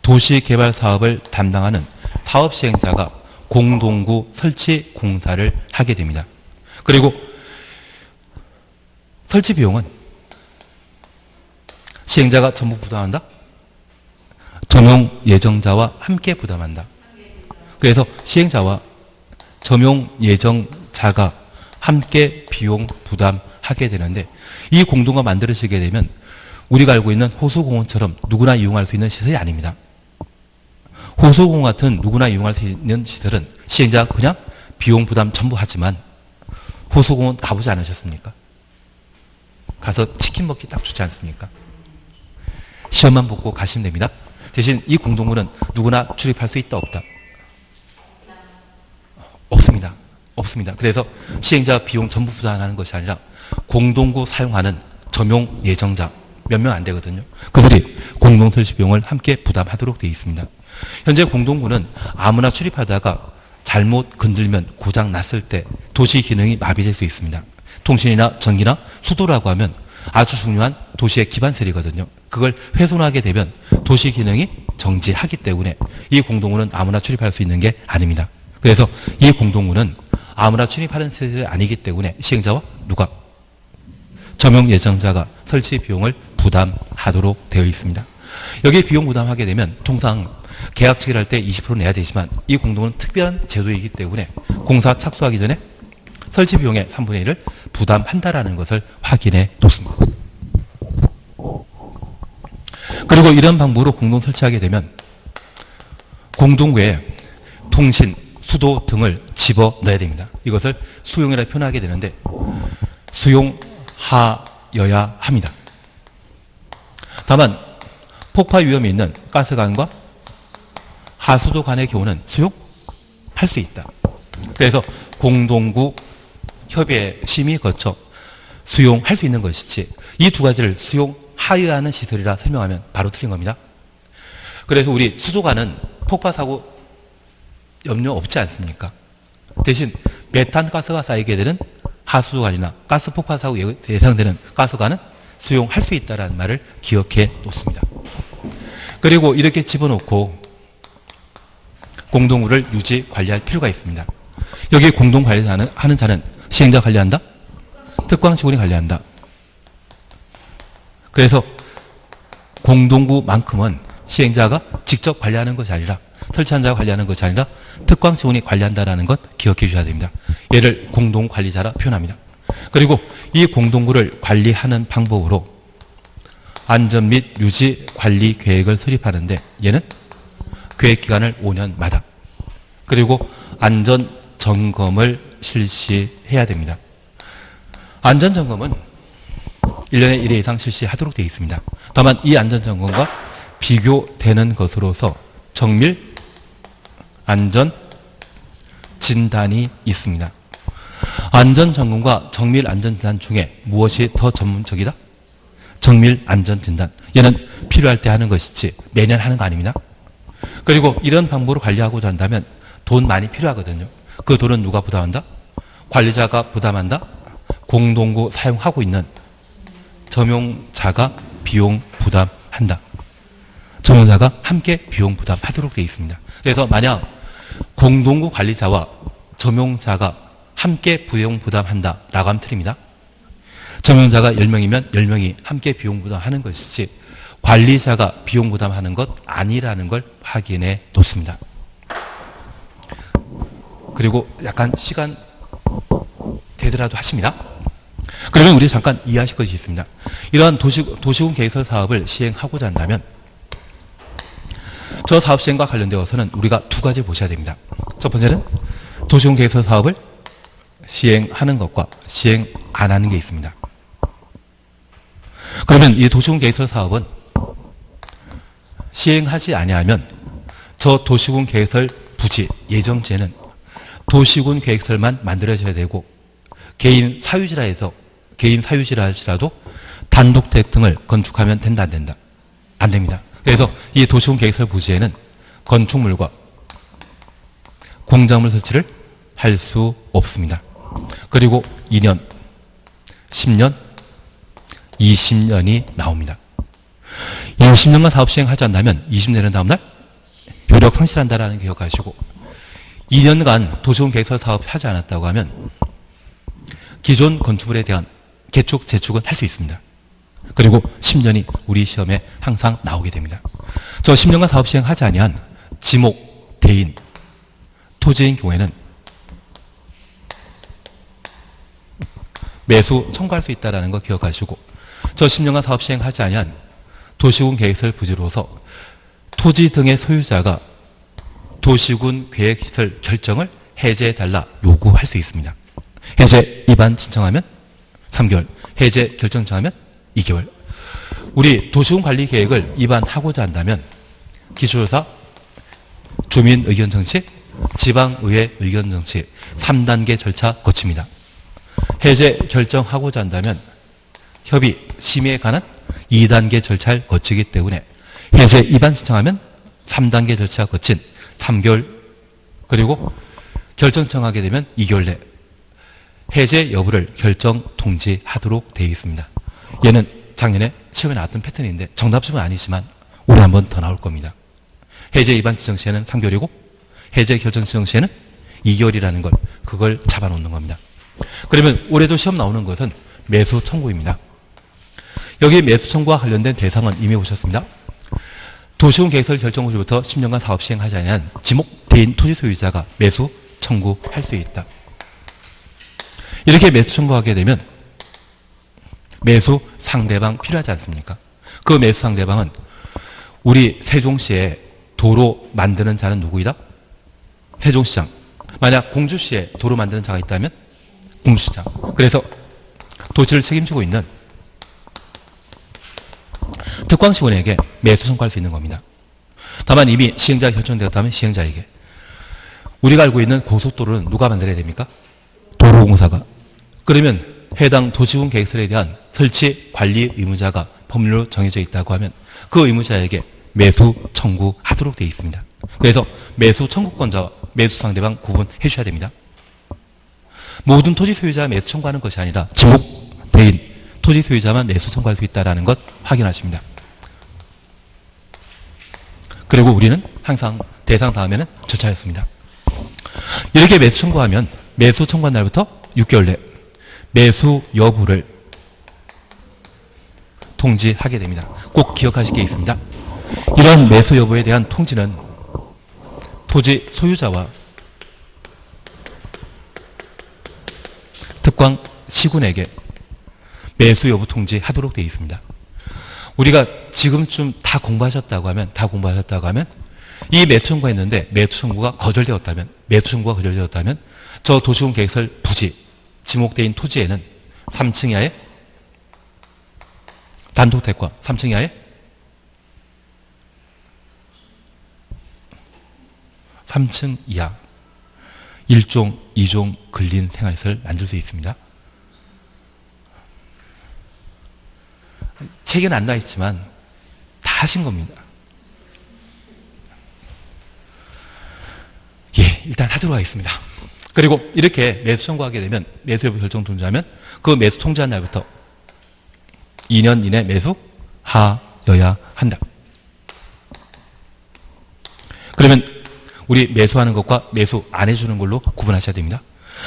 도시개발 사업을 담당하는 사업시행자가 공동구 설치 공사를 하게 됩니다. 그리고 설치 비용은 시행자가 전부 부담한다? 점용 예정자와 함께 부담한다. 그래서 시행자와 점용 예정자가 함께 비용 부담하게 되는데, 이 공동구가 만들어지게 되면 우리가 알고 있는 호수공원처럼 누구나 이용할 수 있는 시설이 아닙니다. 호수공원 같은 누구나 이용할 수 있는 시설은 시행자가 그냥 비용 부담 전부 하지만, 호수공원 가보지 않으셨습니까? 가서 치킨 먹기 딱 좋지 않습니까? 시험만 보고 가시면 됩니다. 대신 이 공동구는 누구나 출입할 수 있다 없다? 없습니다. 없습니다. 그래서 시행자 비용 전부 부담하는 것이 아니라 공동구 사용하는 점용 예정자 몇 명 안 되거든요. 그들이 공동설치 비용을 함께 부담하도록 되어 있습니다. 현재 공동구는 아무나 출입하다가 잘못 건들면 고장 났을 때 도시 기능이 마비될 수 있습니다. 통신이나 전기나 수도라고 하면 아주 중요한 도시의 기반설이거든요. 그걸 훼손하게 되면 도시 기능이 정지하기 때문에 이 공동구는 아무나 출입할 수 있는 게 아닙니다. 그래서 이 공동구는 아무나 출입하는 시설이 아니기 때문에 시행자와 누가? 점용 예정자가 설치 비용을 부담하도록 되어 있습니다. 여기에 비용 부담하게 되면 통상 계약 체결할 때 20% 내야 되지만, 이 공동구는 특별한 제도이기 때문에 공사 착수하기 전에 설치 비용의 3분의 1을 부담한다라는 것을 확인해 놓습니다. 그리고 이런 방법으로 공동 설치하게 되면 공동구에 통신, 수도 등을 집어넣어야 됩니다. 이것을 수용이라 표현하게 되는데, 수용하여야 합니다. 다만 폭파 위험이 있는 가스관과 하수도 간의 경우는 수용할 수 있다. 그래서 공동구 협의회 심의 거쳐 수용할 수 있는 것이지, 이 두 가지를 수용하여야 하는 시설이라 설명하면 바로 틀린 겁니다. 그래서 우리 수도관은 폭파 사고 염려 없지 않습니까? 대신 메탄 가스가 쌓이게 되는 하수도관이나 가스 폭파 사고 예상되는 가스관은 수용할 수 있다는 말을 기억해 놓습니다. 그리고 이렇게 집어넣고 공동구를 유지 관리할 필요가 있습니다. 여기 공동 관리하는 자는 시행자 관리한다? 특광직원이 관리한다. 그래서 공동구만큼은 시행자가 직접 관리하는 것이 아니라, 설치한 자가 관리하는 것이 아니라 특광직원이 관리한다는 것 기억해 주셔야 됩니다. 얘를 공동관리자라 표현합니다. 그리고 이 공동구를 관리하는 방법으로 안전 및 유지 관리 계획을 수립하는데, 얘는 계획기간을 5년마다, 그리고 안전 점검을 실시해야 됩니다. 안전 점검은 1년에 1회 이상 실시하도록 되어 있습니다. 다만 이 안전 점검과 비교되는 것으로서 정밀 안전 진단이 있습니다. 안전 점검과 정밀 안전 진단 중에 무엇이 더 전문적이다? 정밀 안전 진단. 얘는 필요할 때 하는 것이지 매년 하는 거 아닙니다. 그리고 이런 방법으로 관리하고자 한다면 돈 많이 필요하거든요. 그 돈은 누가 부담한다? 관리자가 부담한다? 공동구 사용하고 있는 점용자가 비용 부담한다. 점용자가 함께 비용 부담하도록 되어 있습니다. 그래서 만약 공동구 관리자와 점용자가 함께 비용 부담한다 라고 하면 틀립니다. 점용자가 10명이면 10명이 함께 비용 부담하는 것이지, 관리자가 비용 부담하는 것 아니라는 걸 확인해 놓습니다. 그리고 약간 시간 되더라도 하십니다. 그러면 우리 잠깐 이해하실 것이 있습니다. 이러한 도시군 계획설 사업을 시행하고자 한다면 저 사업 시행과 관련되어서는 우리가 두 가지를 보셔야 됩니다. 첫 번째는 도시군 계획설 사업을 시행하는 것과 시행 안 하는 게 있습니다. 그러면 이 도시군 계획설 사업은 시행하지 아니하면 저 도시군 계획설 부지 예정지에는 도시군 계획설만 만들어져야 되고 개인 사유지라 할지라도 단독택 등을 건축하면 된다 안 된다? 안 됩니다. 그래서 이 도시군 계획설 부지에는 건축물과 공작물 설치를 할 수 없습니다. 그리고 2년, 10년, 20년이 나옵니다. 20년간 사업 시행하지 않는다면 20년은 다음날 효력 상실한다라는 거 기억하시고 2년간 도시군 계획설 사업 하지 않았다고 하면 기존 건축물에 대한 개축, 재축은 할 수 있습니다. 그리고 10년이 우리 시험에 항상 나오게 됩니다. 저 10년간 사업 시행하지 아니한 지목, 대인, 토지인 경우에는 매수 청구할 수 있다는 거 기억하시고 저 10년간 사업 시행하지 아니한 도시군 계획설 부지로서 토지 등의 소유자가 도시군 계획설 결정을 해제해달라 요구할 수 있습니다. 해제 위반 신청하면 3개월, 해제 결정 청하면 2개월. 우리 도시군 관리 계획을 위반하고자 한다면 기초조사, 주민 의견 정치, 지방의회 의견 정치 3단계 절차 거칩니다. 해제 결정하고자 한다면 협의, 심의에 관한 2단계 절차를 거치기 때문에 해제 위반 신청하면 3단계 절차 거친 3개월 그리고 결정 청하게 되면 2개월 내 해제 여부를 결정 통지하도록 되어 있습니다. 얘는 작년에 시험에 나왔던 패턴인데 정답집은 아니지만 올해 한 번 더 나올 겁니다. 해제 위반 지정 시에는 3개월이고 해제 결정 지정 시에는 2개월이라는 걸 그걸 잡아놓는 겁니다. 그러면 올해도 시험 나오는 것은 매수 청구입니다. 여기 매수 청구와 관련된 대상은 이미 보셨습니다. 도시군 계획설 결정 후부터 10년간 사업 시행하지 않은 지목 대인 토지 소유자가 매수 청구할 수 있다. 이렇게 매수 청구하게 되면 매수 상대방 필요하지 않습니까? 그 매수 상대방은 우리 세종시에 도로 만드는 자는 누구이다? 세종시장. 만약 공주시에 도로 만드는 자가 있다면 공주시장. 그래서 도시를 책임지고 있는 특광시군에게 매수 청구할 수 있는 겁니다. 다만 이미 시행자가 결정되었다면 시행자에게. 우리가 알고 있는 고속도로는 누가 만들어야 됩니까? 도로공사가. 그러면 해당 도시군 계획설에 대한 설치 관리 의무자가 법률로 정해져 있다고 하면 그 의무자에게 매수 청구하도록 되어 있습니다. 그래서 매수 청구권자와 매수 상대방 구분해 주셔야 됩니다. 모든 토지 소유자가 매수 청구하는 것이 아니라 지목, 대인, 토지 소유자만 매수 청구할 수 있다는 것 확인하십니다. 그리고 우리는 항상 대상 다음에는 절차였습니다. 이렇게 매수 청구하면 매수 청구한 날부터 6개월 내 매수 여부를 통지하게 됩니다. 꼭 기억하실 게 있습니다. 이런 매수 여부에 대한 통지는 토지 소유자와 특광 시군에게 매수 여부 통지하도록 되어 있습니다. 우리가 지금쯤 다 공부하셨다고 하면 이 매수 청구가 있는데 매수 청구가 거절되었다면 저 도시군 계획설 부지 지목대인 토지에는 3층 이하의 단독택과 3층 이하의 3층 이하 1종, 2종 근린 생활시설 만들 수 있습니다. 책에는 안 나와 있지만 다 하신 겁니다. 예, 일단 하도록 하겠습니다. 그리고 이렇게 매수 청구하게 되면 매수 여부 결정 통지하면 그 매수 통지한 날부터 2년 이내 매수하여야 한다. 그러면 우리 매수하는 것과 매수 안 해주는 걸로 구분하셔야 됩니다.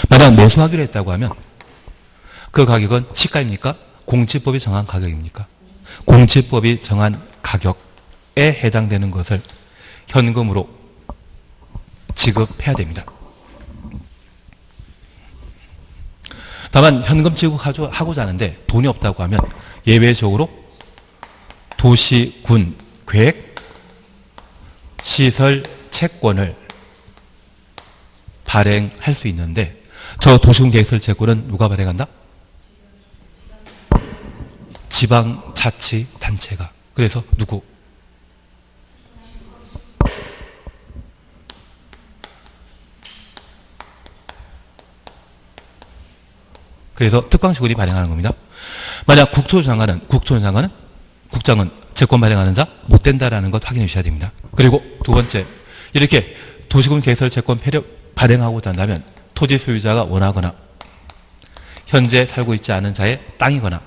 만약 매수하기로 했다고 하면 그 가격은 시가입니까? 공시법이 정한 가격입니까? 공시법이 정한 가격에 해당되는 것을 현금으로 지급해야 됩니다. 다만 현금 지급하고자 하는데 돈이 없다고 하면 예외적으로 도시군 계획 시설 채권을 발행할 수 있는데 저 도시군 계획시설 채권은 누가 발행한다? 지방자치단체가. 그래서 누구? 그래서 특광시군이 발행하는 겁니다. 만약 국토장관은 채권 발행하는 자 못 된다라는 것 확인해 주셔야 됩니다. 그리고 두 번째, 이렇게 도시군 개설 채권 발행하고자 한다면 토지 소유자가 원하거나 현재 살고 있지 않은 자의 땅이거나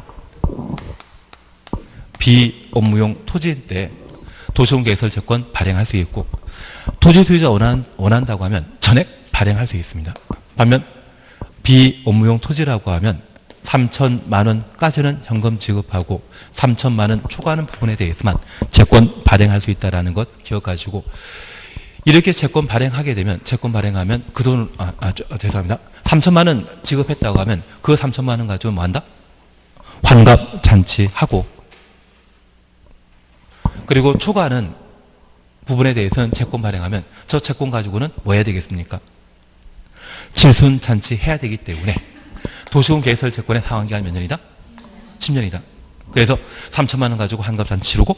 비업무용 토지인데 도시군 개설 채권 발행할 수 있고, 토지 소유자 원한다고 하면 전액 발행할 수 있습니다. 반면 비업무용 토지라고 하면 3천만 원까지는 현금 지급하고 3천만 원 초과하는 부분에 대해서만 채권 발행할 수 있다는 것 기억하시고, 이렇게 채권 발행하게 되면, 채권 발행하면 그 돈을, 죄송합니다. 3천만 원 지급했다고 하면 그 3천만 원 가지고 뭐 한다? 환갑 잔치하고, 그리고 초과하는 부분에 대해서는 채권 발행하면 저 채권 가지고는 뭐 해야 되겠습니까? 칠순잔치 해야 되기 때문에 도시군 개설 채권의 상환기간 몇 년이다? 10년이다. 그래서 3천만 원 가지고 환갑잔치 치르고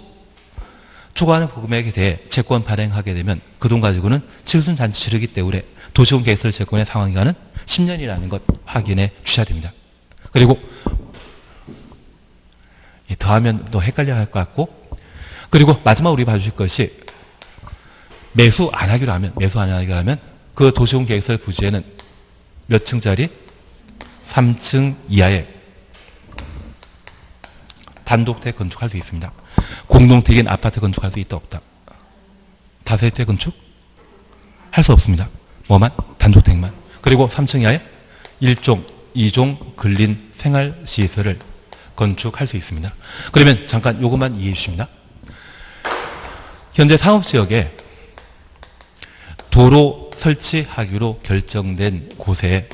초과하는 금액에 대해 채권 발행하게 되면 그 돈 가지고는 칠순잔치 치르기 때문에 도시군 개설 채권의 상환기간은 10년이라는 것 확인해 주셔야 됩니다. 그리고 더하면 또 헷갈려 할 것 같고, 그리고 마지막으로 우리 봐주실 것이 매수 안 하기로 하면 그 도시군 개설 부지에는 몇 층짜리? 3층 이하의 단독택 건축할 수 있습니다. 공동택인 아파트 건축할 수 있다 없다? 다세대 건축? 할 수 없습니다. 뭐만? 단독택만. 그리고 3층 이하의 1종, 2종 근린 생활시설을 건축할 수 있습니다. 그러면 잠깐 요것만 이해해 주십니다. 현재 상업지역에 도로 설치하기로 결정된 곳에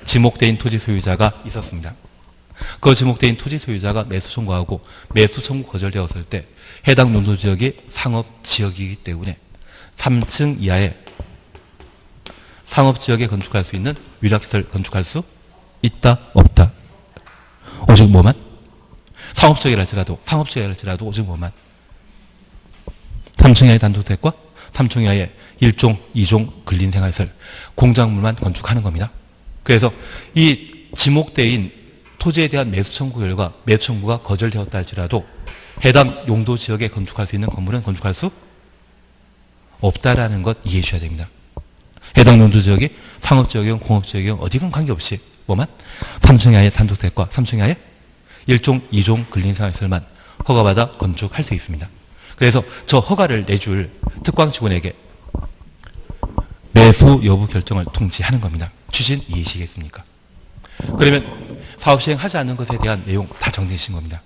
지목대인 토지 소유자가 있었습니다. 그 지목대인 토지 소유자가 매수 청구하고 매수 청구 거절되었을 때 해당 농도지역이 상업지역이기 때문에 3층 이하의 상업지역에 건축할 수 있는 위락시설 건축할 수 있다 없다? 오직 뭐만? 상업지역이랄지라도 오직 뭐만? 3층 이하의 단독택과 3층 이하의 1종, 2종 근린생활시설, 공작물만 건축하는 겁니다. 그래서 이 지목대인 토지에 대한 매수 청구 결과 매수 청구가 거절되었다 할지라도 해당 용도 지역에 건축할 수 있는 건물은 건축할 수 없다라는 것 이해해 주셔야 됩니다. 해당 용도 지역이 상업지역이건 공업지역이건 어디건 관계없이 뭐만? 3층 이하의 단독택과 3층 이하의 1종, 2종 근린생활시설만 허가받아 건축할 수 있습니다. 그래서 저 허가를 내줄 특광시군에게 매수 여부 결정을 통지하는 겁니다. 추진 이해시겠습니까? 그러면 사업 시행하지 않는 것에 대한 내용 다 정리하신 겁니다.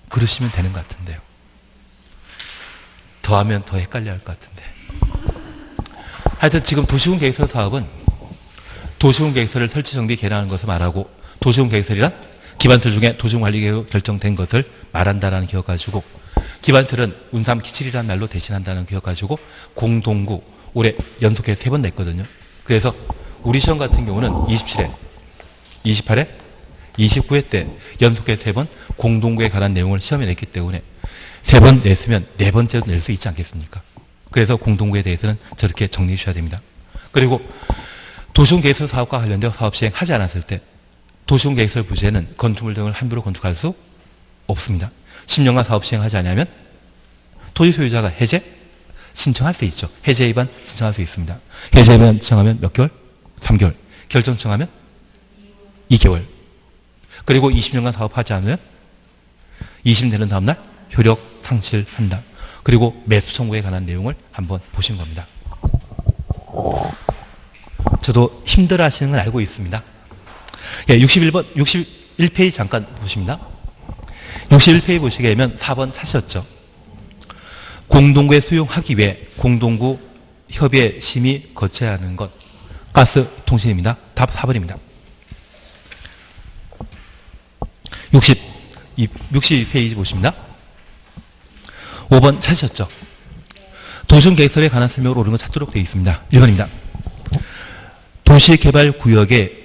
그러시면 되는 것 같은데요. 더하면 더 헷갈려 할 것 같은데. 하여튼 지금 도시군 계획설 사업은 도시군 계획설을 설치 정비 개량하는 것을 말하고, 도시군 계획설이란 기반설 중에 도시군 관리 계획으로 결정된 것을 말한다라는 기억가지고, 기반설은 운삼 기칠이라는 말로 대신한다는 기억가지고, 공동구 올해 연속해서 3번 냈거든요. 그래서 우리 시험 같은 경우는 27회, 28회, 29회 때 연속해서 3번 공동구에 관한 내용을 시험에 냈기 때문에 3번 냈으면 4번째도 낼 수 있지 않겠습니까? 그래서 공동구에 대해서는 저렇게 정리해 주셔야 됩니다. 그리고 도시군 계획설 사업과 관련되어 사업 시행하지 않았을 때 도시군 계획설 부지에는 건축물 등을 함부로 건축할 수 없습니다. 10년간 사업 시행하지 않으면 토지 소유자가 해제 신청할 수 있죠. 해제 위반 신청할 수 있습니다. 해제 위반 신청하면 몇 개월? 3개월. 결정 신청하면 2개월. 그리고 20년간 사업하지 않으면 20년 되는 다음날 효력 상실한다. 그리고 매수 청구에 관한 내용을 한번 보신 겁니다. 저도 힘들어 하시는 건 알고 있습니다. 예, 61페이지 잠깐 보십니다. 61페이지 보시게 되면 4번 찾으셨죠. 공동구에 수용하기 위해 공동구 협의회 심의 거쳐야 하는 것. 가스통신입니다. 답 4번입니다. 62페이지 보십니다. 5번 찾으셨죠. 도시군 계획설에 관한 설명을 옳은 것 찾도록 되어 있습니다. 1번입니다. 도시개발구역에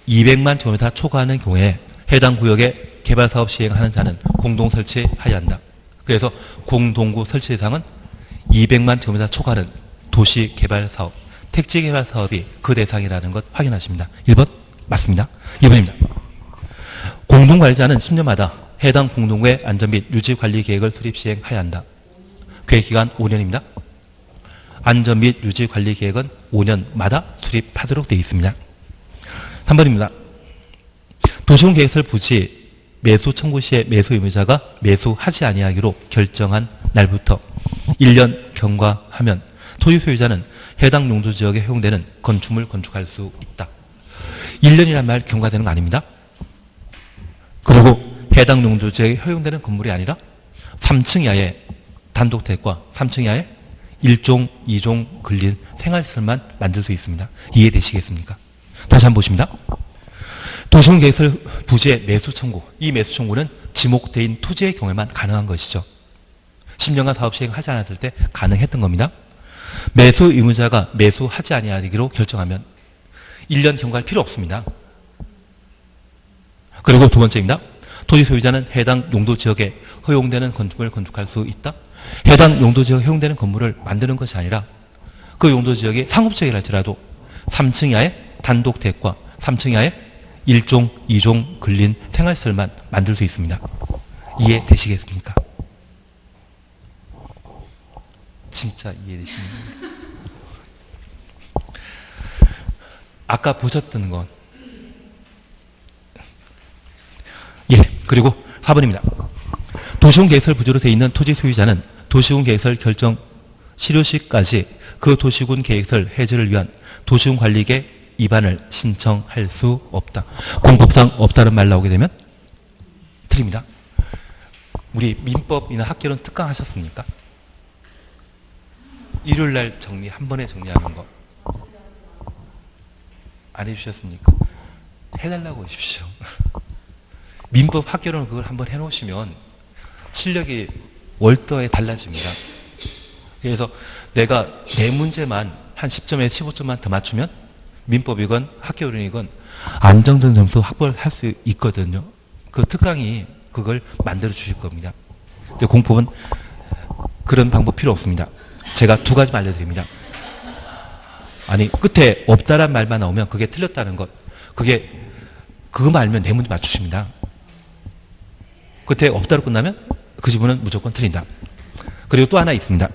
200만 제곱미터 초과하는 경우에 해당 구역에 개발사업 시행하는 자는 공동 설치하여야 한다. 그래서 공동구 설치 대상은 200만 제곱미터 초과하는 도시개발사업, 택지개발사업이 그 대상이라는 것 확인하십니다. 1번 맞습니다. 2번입니다. 공동관리자는 10년마다 해당 공동구의 안전 및 유지 관리 계획을 수립 시행하여야 한다. 계획기간 5년입니다. 안전 및 유지 관리 계획은 5년마다 수립하도록 되어 있습니다. 3번입니다. 도시군 계획설 부지 매수 청구 시에 매수 의무자가 매수하지 아니하기로 결정한 날부터 1년 경과하면 토지 소유자는 해당 용도 지역에 허용되는 건축물 건축할 수 있다. 1년이란 말 경과되는 거 아닙니다. 그리고 해당 용도 지역에 허용되는 건물이 아니라 3층 이하의 단독택과 3층 이하의 1종, 2종 근린 생활시설만 만들 수 있습니다. 이해되시겠습니까? 다시 한번 보십니다. 도시군 계획설 부지의 매수 청구, 이 매수 청구는 지목대인 토지의 경우에만 가능한 것이죠. 10년간 사업 시행하지 않았을 때 가능했던 겁니다. 매수 의무자가 매수하지 아니하기로 결정하면 1년 경과할 필요 없습니다. 그리고 두 번째입니다. 토지 소유자는 해당 용도 지역에 허용되는 건축물을 건축할 수 있다. 해당 용도 지역에 허용되는 건물을 만드는 것이 아니라 그 용도 지역이 상업지역이랄지라도 3층 이하의 단독택과 3층 이하의 1종, 2종 근린 생활시설만 만들 수 있습니다. 이해되시겠습니까? 진짜 이해되십니까? 아까 보셨던 건 그리고 4번입니다. 도시군 계획설 부지로 되어 있는 토지 소유자는 도시군 계획설 결정 실효 시까지 그 도시군 계획설 해제를 위한 도시군 관리계 위반을 신청할 수 없다. 공법상 없다는 말 나오게 되면 틀립니다. 우리 민법이나 학계론 특강하셨습니까? 일요일날 정리 한 번에 정리하는 거 안 해주셨습니까? 해달라고 하십시오. 민법 학계론 그걸 한번 해놓으시면 실력이 월더에 달라집니다. 그래서 내가 내 문제만 한 10점에서 15점만 더 맞추면 민법이건 학계론이건 안정적 점수 확보를 할 수 있거든요. 그 특강이 그걸 만들어 주실 겁니다. 근데 공법은 그런 방법 필요 없습니다. 제가 두 가지 알려드립니다. 아니 끝에 없다란 말만 나오면 그게 틀렸다는 것, 그거만 알면 내 문제 맞추십니다. 끝에 없다로 끝나면 그 지문은 무조건 틀린다. 그리고 또 하나 있습니다.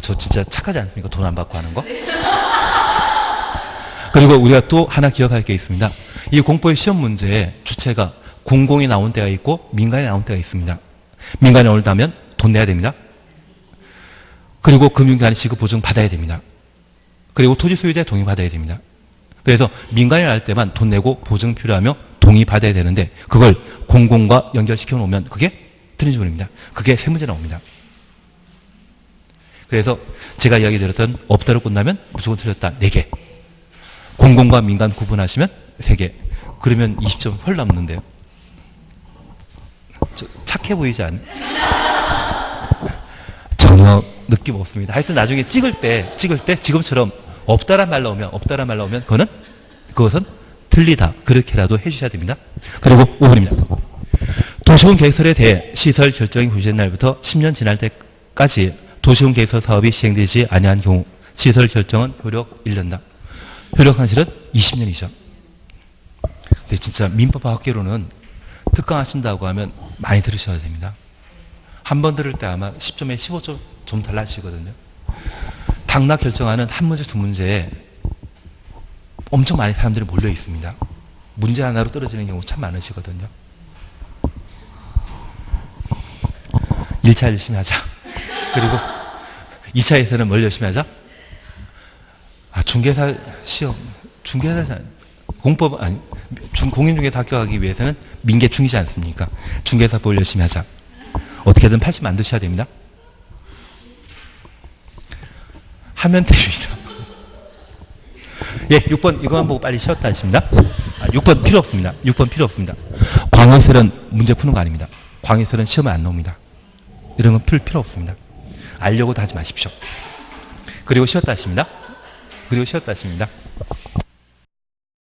저 진짜 착하지 않습니까? 돈 안 받고 하는 거. 그리고 우리가 또 하나 기억할 게 있습니다. 이 공법의 시험 문제의 주체가 공공이 나온 때가 있고 민간이 나온 때가 있습니다. 민간이 나온다면 돈 내야 됩니다. 그리고 금융기관이 지급 보증 받아야 됩니다. 그리고 토지 소유자의 동의 받아야 됩니다. 그래서 민간이 나올 때만 돈 내고 보증 필요하며 동의 받아야 되는데 그걸 공공과 연결시켜 놓으면 그게 틀린 지문입니다. 그게 세 문제 나옵니다. 그래서 제가 이야기 드렸던 없다로 끝나면 무조건 틀렸다 4개. 공공과 민간 구분하시면 3개. 그러면 20점 헐 남는데요. 착해 보이지 않아요? 전혀 느낌 없습니다. 하여튼 나중에 찍을 때 지금처럼 없다란 말 나오면 그것은 틀리다. 그렇게라도 해주셔야 됩니다. 그리고 5번입니다. 도시군 계획설에 대해 시설 결정이 고시된 날부터 10년 지날 때까지 도시군 계획설 사업이 시행되지 아니한 경우 시설 결정은 효력 1년다. 효력 한실은 20년이죠. 근데 진짜 민법 학계로는 특강하신다고 하면 많이 들으셔야 됩니다. 한 번 들을 때 아마 10점에 15점 좀 달라지거든요. 당락 결정하는 한 문제 두 문제에 엄청 많은 사람들이 몰려 있습니다. 문제 하나로 떨어지는 경우 참 많으시거든요. 1차 열심히 하자. 그리고 2차에서는 뭘 열심히 하자? 중개사 시험, 공인중개사 합격하기 위해서는 민계충이지 않습니까? 중개사 뭘 열심히 하자. 어떻게든 80 만드셔야 됩니다. 하면 됩니다. 예, 6번 이거만 보고 빨리 쉬었다 하십니다. 6번 필요 없습니다. 6번 필요 없습니다. 광해설은 문제 푸는 거 아닙니다. 광해설은 시험에 안 나옵니다. 이런 건 필요 없습니다. 알려고도 하지 마십시오. 그리고 쉬었다 하십니다. 그리고 쉬었다 하십니다.